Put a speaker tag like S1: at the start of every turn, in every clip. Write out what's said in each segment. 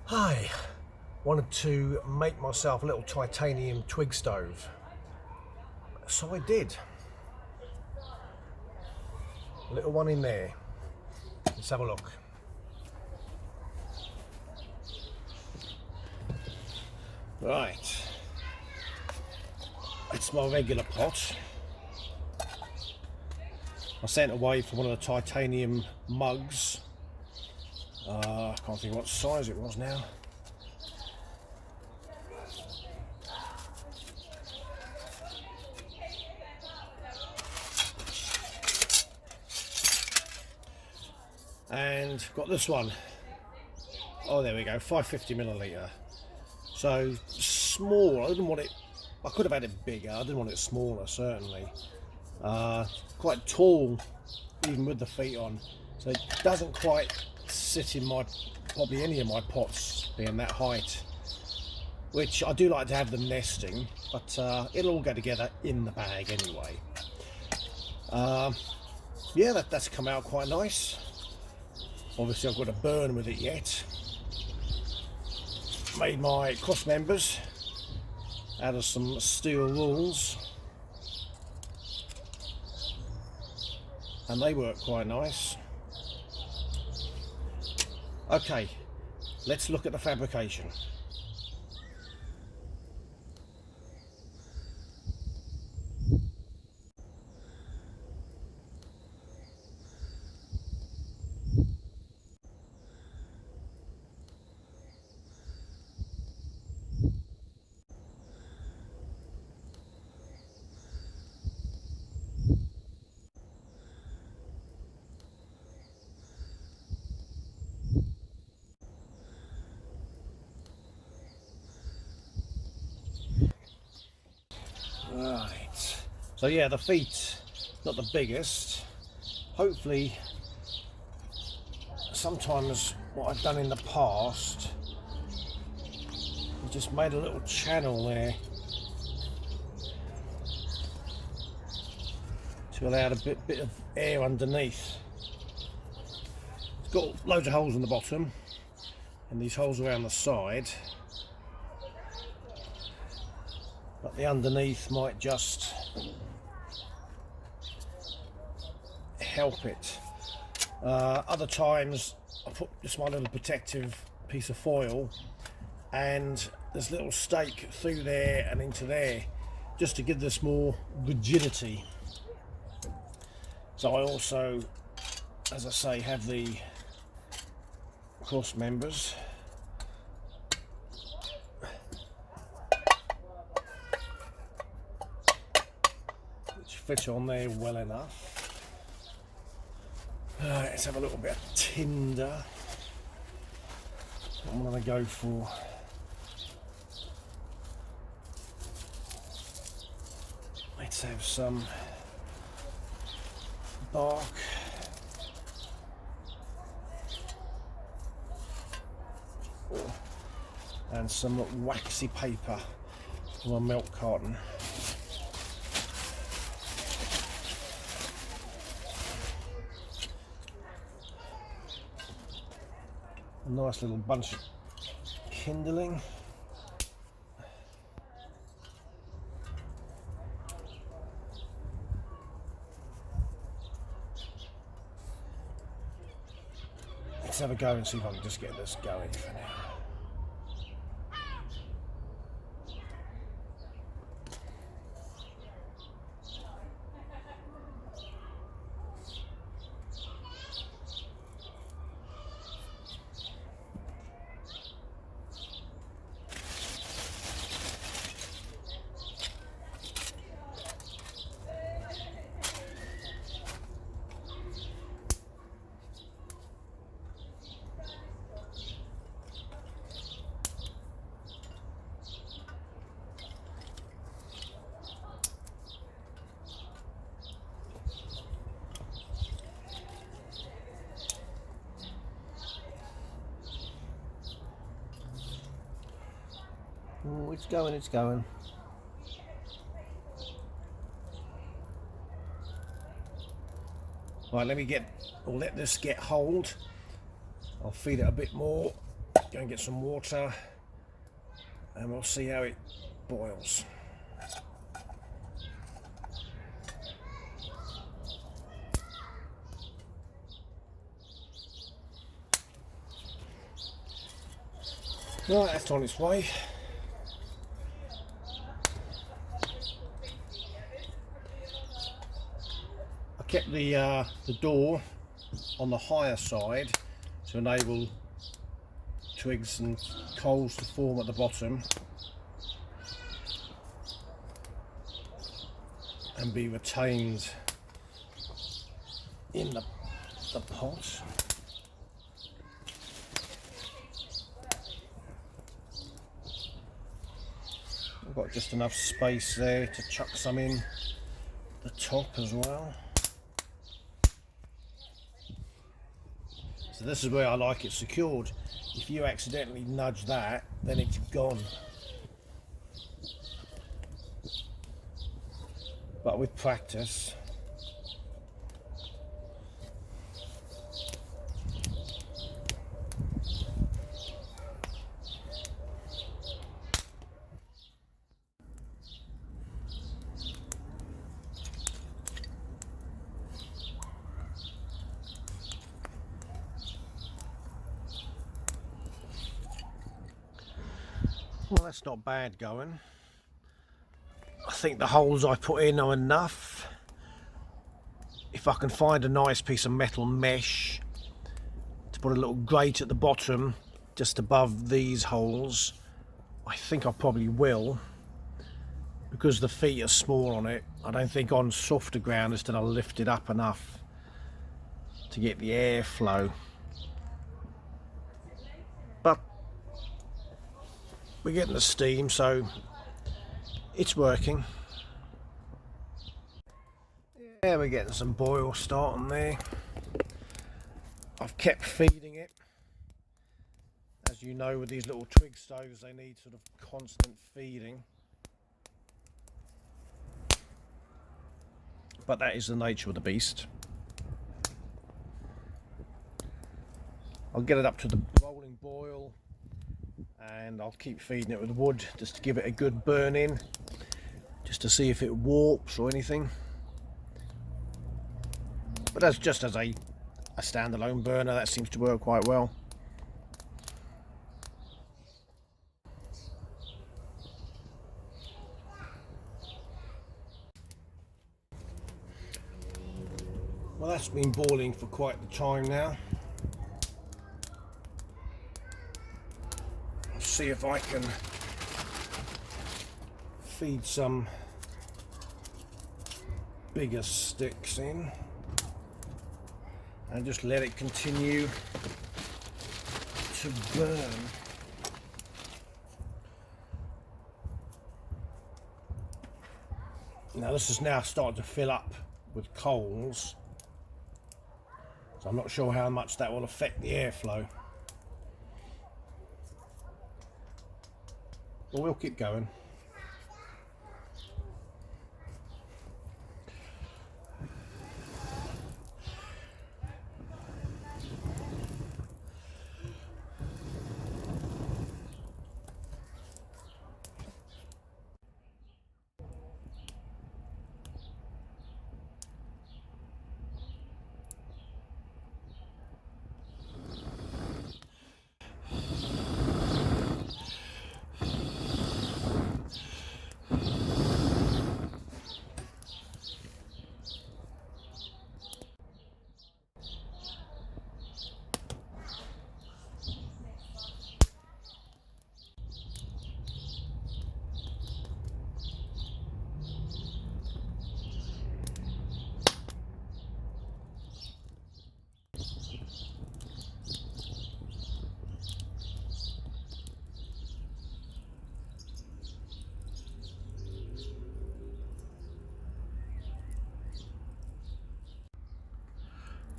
S1: Hi, wanted to make myself a little titanium twig stove, so I did. A little one in there. Let's have a look. Right, it's my regular pot. I sent away for one of the titanium mugs. I can't think what size it was now. And got this one. Oh, there we go, 550 milliliter. So small. I didn't want it. I could have had it bigger. I didn't want it smaller, certainly. Quite tall, even with the feet on. So it doesn't quite sit in probably any of my pots being that height. Which I do like to have them nesting, but it'll all go together in the bag anyway. Yeah, that's come out quite nice. Obviously I've got to burn with it yet. Made my cross members out of some steel rules, and they work quite nice. Okay, let's look at the fabrication. Right, so yeah, the feet, not the biggest. Hopefully, sometimes what I've done in the past, I just made a little channel there to allow a bit of air underneath. It's got loads of holes in the bottom and these holes around the side, but the underneath might just help it. Other times I put just my little protective piece of foil and this little stake through there and into there, just to give this more rigidity. So I also, as I say, have the cross members. Which fit on there well enough. Let's have a little bit of tinder. I'm going to go for let's have some bark. And some waxy paper from a milk carton. A nice little bunch of kindling. Let's have a go and see if I can just get this going for now. Oh, it's going, it's going. Right, let this get hold. I'll feed it a bit more Go and get some water and we'll see how it boils. Right, that's on its way. I kept the door on the higher side to enable twigs and coals to form at the bottom and be retained in the pot. We've got just enough space there to chuck some in the top as well. So this is where I like it secured. If you accidentally nudge that, then it's gone. But with practice, well, that's not bad going. I think the holes I put in are enough. If I can find a nice piece of metal mesh to put a little grate at the bottom just above these holes, I think I probably will. Because the feet are small on it, I don't think on softer ground it's going to lift it up enough to get the airflow. But we're getting the steam, so it's working. Yeah, we're getting some boil starting there. I've kept feeding it. As you know, with these little twig stoves, they need sort of constant feeding. But that is the nature of the beast. I'll get it up to the rolling boil and I'll keep feeding it with wood just to give it a good burn in, just to see if it warps or anything. But that's just as a standalone burner, that seems to work quite well. Well, that's been boiling for quite the time now. I'll see if I can feed some bigger sticks in and just let it continue to burn. Now this is now starting to fill up with coals, so I'm not sure how much that will affect the airflow. But we'll keep going.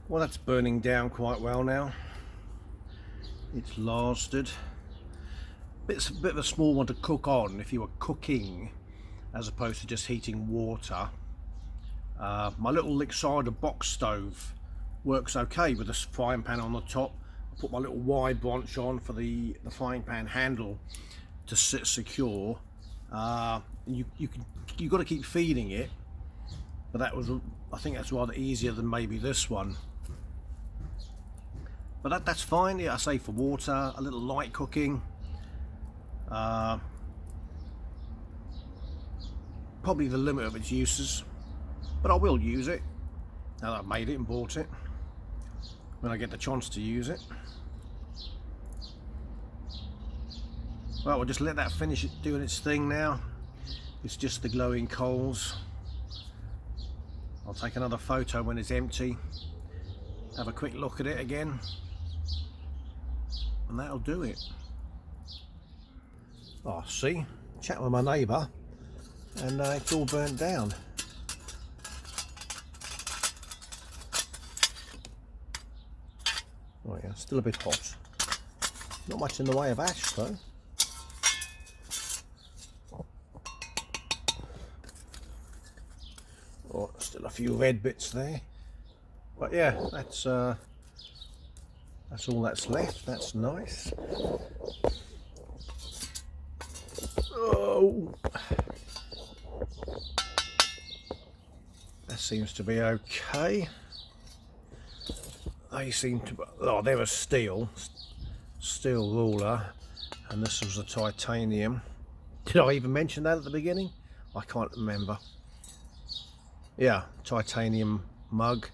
S1: Well, that's burning down quite well now. It's lasted. It's a bit of a small one to cook on if you were cooking as opposed to just heating water. My little Lixada box stove works okay with a frying pan on the top. put my little wide branch on for the frying pan handle to sit secure. You've got to keep feeding it, but I think that's rather easier than maybe this one. But that's fine. Yeah, I say for water, a little light cooking. Probably the limit of its uses, but I will use it now that I've made it and bought it, when I get the chance to use it. Well, we'll just let that finish it doing its thing now. It's just the glowing coals. I'll take another photo when it's empty, have a quick look at it again, and that'll do it. Oh, see, chat with my neighbour, and it's all burnt down. Oh yeah, still a bit hot. Not much in the way of ash though. Oh, still a few red bits there. But yeah, that's all that's left. That's nice. Oh, that seems to be okay. They seem to. Oh, there was steel ruler, and this was a titanium. Did I even mention that at the beginning? I can't remember. Yeah, titanium mug.